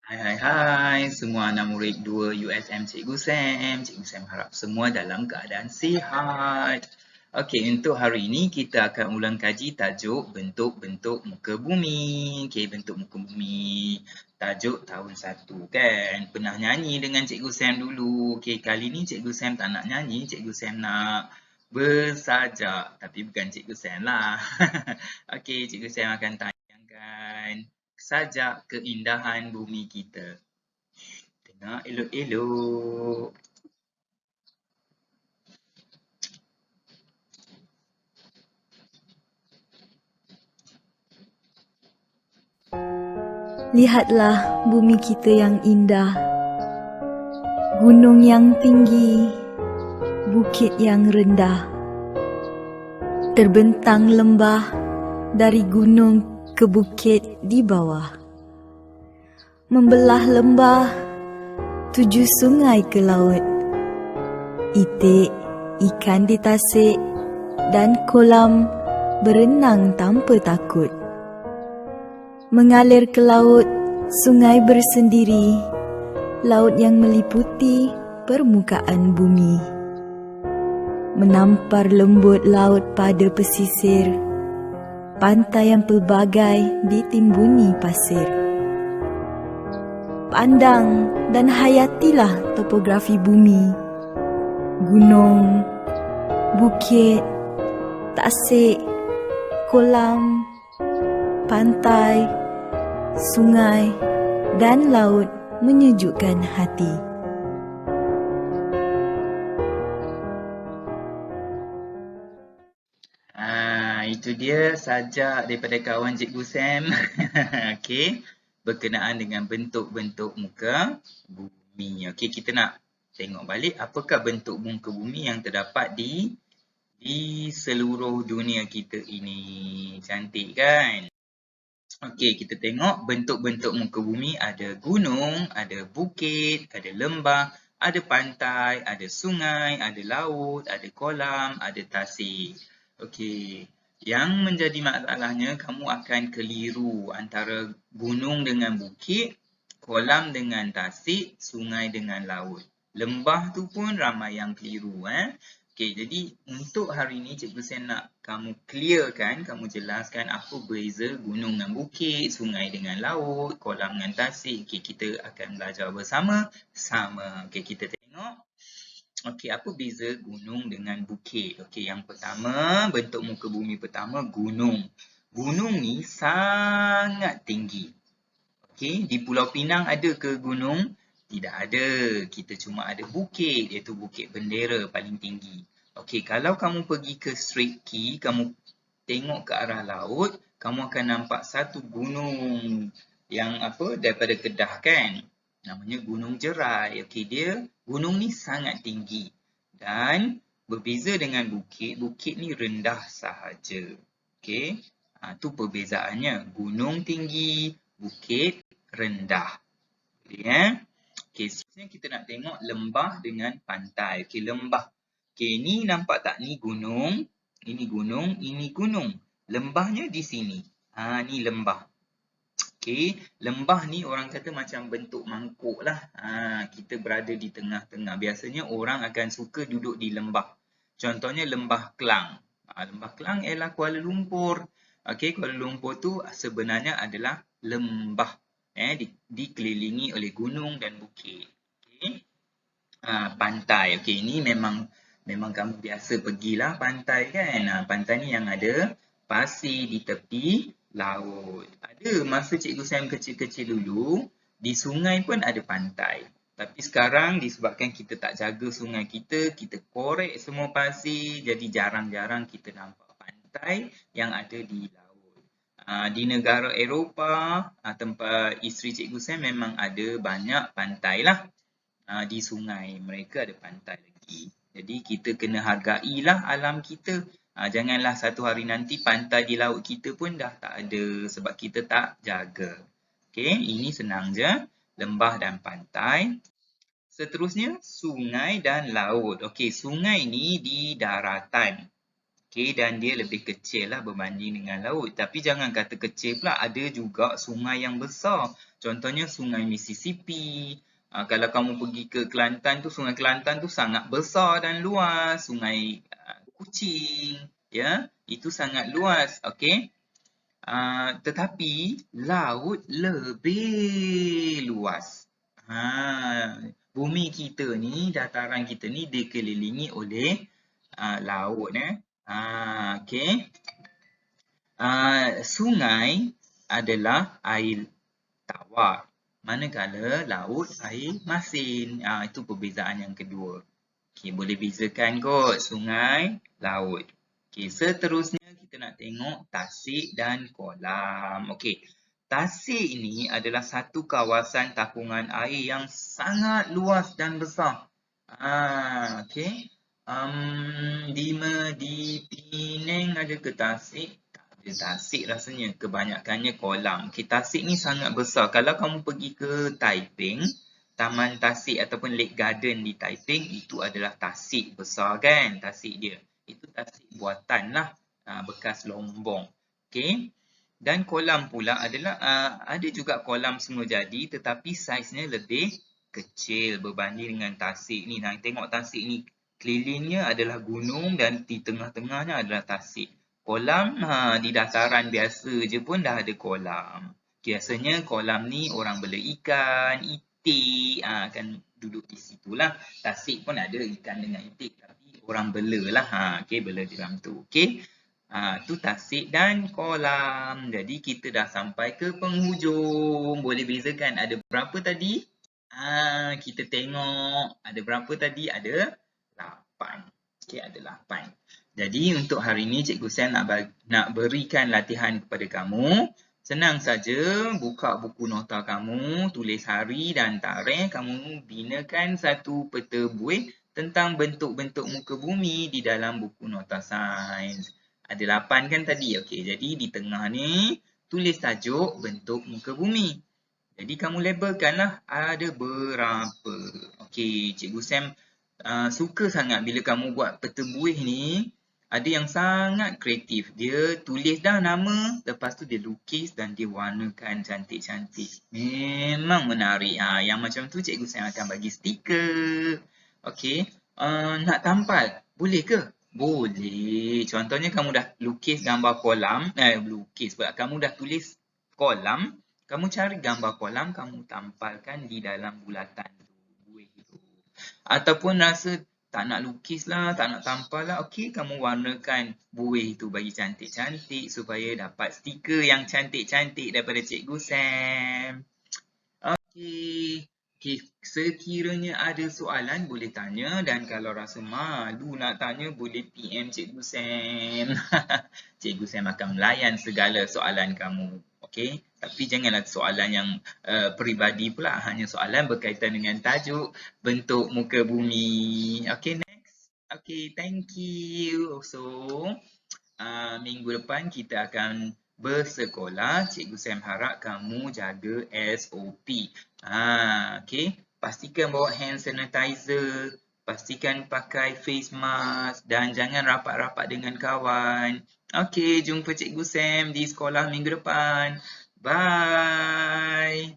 Hai semua anak murid 2 USM Cikgu Sam. Cikgu Sam harap semua dalam keadaan sihat. Okey, untuk hari ini kita akan ulang kaji tajuk bentuk-bentuk muka bumi. Okey, bentuk muka bumi. Tajuk tahun 1 kan. Pernah nyanyi dengan Cikgu Sam dulu. Okey, kali ni Cikgu Sam tak nak nyanyi, Cikgu Sam nak bersajak. Tapi bukan Cikgu Sam lah. Okey, Cikgu Sam akan tayangkan sajak keindahan bumi kita. Dengar elok-elok. Lihatlah bumi kita yang indah, gunung yang tinggi, bukit yang rendah, terbentang lembah dari gunung ke bukit di bawah, membelah lembah, 7 sungai ke laut, itik, ikan di tasik, dan kolam berenang tanpa takut. Mengalir ke laut, sungai bersendiri, laut yang meliputi permukaan bumi. Menampar lembut laut pada pesisir, pantai yang pelbagai ditimbuni pasir. Pandang dan hayatilah topografi bumi, gunung, bukit, tasik, kolam, pantai, sungai dan laut menyejukkan hati. Itu dia sajak daripada kawan Cikgu Sam. Okey, berkenaan dengan bentuk-bentuk muka bumi. Okey, kita nak tengok balik apakah bentuk muka bumi yang terdapat di seluruh dunia kita ini. Cantik kan? Okey, kita tengok bentuk-bentuk muka bumi ada gunung, ada bukit, ada lembah, ada pantai, ada sungai, ada laut, ada kolam, ada tasik. Okey, yang menjadi masalahnya kamu akan keliru antara gunung dengan bukit, kolam dengan tasik, sungai dengan laut. Lembah tu pun ramai yang keliru. Okey, jadi untuk hari ni Cikgu Sam nak kamu clearkan, kamu jelaskan apa beza gunung dengan bukit, sungai dengan laut, kolam dengan tasik. Okey, kita akan belajar bersama-sama. Okey, kita tengok. Okey, apa beza gunung dengan bukit? Okey, yang pertama, bentuk muka bumi pertama, gunung. Gunung ni sangat tinggi. Okey, di Pulau Pinang ada ke gunung? Tidak ada. Kita cuma ada bukit, iaitu Bukit Bendera paling tinggi. Okey, kalau kamu pergi ke Strait Key, kamu tengok ke arah laut, kamu akan nampak satu gunung yang daripada Kedah kan? Namanya Gunung Jerai. Okey, gunung ni sangat tinggi. Dan berbeza dengan bukit, bukit ni rendah sahaja. Okey, tu perbezaannya. Gunung tinggi, bukit rendah. Okey, seterusnya kita nak tengok lembah dengan pantai. Okey, lembah. Okey, ni nampak tak? Ni gunung, ini gunung, ini gunung. Lembahnya di sini. Ni lembah. Okey, lembah ni orang kata macam bentuk mangkuk lah. Kita berada di tengah-tengah. Biasanya orang akan suka duduk di lembah. Contohnya lembah Kelang. Lembah Kelang ialah Kuala Lumpur. Okey, Kuala Lumpur tu sebenarnya adalah lembah. Dikelilingi oleh gunung dan bukit. Okey. Pantai. Okey, ini memang kamu biasa pergilah pantai kan. Pantai ni yang ada pasir di tepi laut. Ada masa Cikgu Sam kecil-kecil dulu, di sungai pun ada pantai. Tapi sekarang disebabkan kita tak jaga sungai kita korek semua pasir, jadi jarang-jarang kita nampak pantai yang ada di laut. Di negara Eropah, tempat isteri Cikgu Sam memang ada banyak pantai lah. Di sungai, mereka ada pantai lagi. Jadi kita kena hargailah alam kita. Janganlah satu hari nanti pantai di laut kita pun dah tak ada sebab kita tak jaga. Okey, ini senang je. Lembah dan pantai. Seterusnya, sungai dan laut. Okey, sungai ni di daratan. Okay, dan dia lebih kecil lah berbanding dengan laut. Tapi jangan kata kecil pula, ada juga sungai yang besar. Contohnya sungai Mississippi. Kalau kamu pergi ke Kelantan tu, sungai Kelantan tu sangat besar dan luas. Sungai Kuching, ya, itu sangat luas. Okay. Tetapi laut lebih luas. Bumi kita ni, dataran kita ni dikelilingi oleh laut. Okay. Sungai adalah air tawar, manakala laut air masin. Itu perbezaan yang kedua. Okay, boleh bezakan kot sungai, laut. Okay, seterusnya kita nak tengok tasik dan kolam. Okay, tasik ini adalah satu kawasan tapungan air yang sangat luas dan besar. Okay. Di Penang ada ke tasik? Tak ada tasik rasanya. Kebanyakannya kolam. Okay, tasik ni sangat besar. Kalau kamu pergi ke Taiping, Taman Tasik ataupun Lake Garden di Taiping, itu adalah tasik besar kan? Tasik dia. Itu tasik buatan lah. Bekas lombong. Okay. Dan kolam pula adalah, ada juga kolam semula jadi tetapi saiznya lebih kecil berbanding dengan tasik ni. Tengok tasik ni. Kelilingnya adalah gunung dan di tengah-tengahnya adalah tasik. Kolam di dataran biasa je pun dah ada kolam. Biasanya kolam ni orang bela ikan, itik, kan duduk di situlah. Tasik pun ada ikan dengan itik tapi orang bela lah. Okay, bela di dalam tu. Okay. Tu tasik dan kolam. Jadi kita dah sampai ke penghujung. Boleh bezakan ada berapa tadi? Kita tengok ada berapa tadi? Ada 8. Okay, ada 8. Jadi untuk hari ini Cikgu Sam nak berikan latihan kepada kamu. Senang saja, buka buku nota kamu, tulis hari dan tarikh. Kamu binakan satu peta buih tentang bentuk-bentuk muka bumi di dalam buku nota sains. Ada 8 kan tadi? Okey, jadi di tengah ni tulis tajuk bentuk muka bumi. Jadi kamu labelkanlah ada berapa. Okey, Cikgu Sam suka sangat bila kamu buat peta buih ni. Ada yang sangat kreatif. Dia tulis dah nama, lepas tu dia lukis dan dia warnakan cantik-cantik. Memang menarik. Yang macam tu Cikgu Sam akan bagi stiker. Okey, nak tampal? Boleh ke? Boleh. Contohnya kamu dah lukis gambar kolam. Kamu dah tulis kolam. Kamu cari gambar kolam, kamu tampalkan di dalam bulatan buih itu. Ataupun rasa tak nak lukis lah, tak nak tampal lah. Okey, kamu warnakan buih itu bagi cantik-cantik supaya dapat stiker yang cantik-cantik daripada Cikgu Sam. Okey. Okay, sekiranya ada soalan boleh tanya dan kalau rasa malu nak tanya boleh PM Cikgu Sam. Cikgu Sam akan melayan segala soalan kamu. Okey, tapi janganlah soalan yang peribadi pula, hanya soalan berkaitan dengan tajuk bentuk muka bumi. Okey, next. Okey, thank you. So, minggu depan kita akan bersekolah. Cikgu Sam harap kamu jaga SOP. Okey, pastikan bawa hand sanitizer, pastikan pakai face mask dan jangan rapat-rapat dengan kawan. Okey, jumpa Cikgu Sam di sekolah minggu depan. Bye.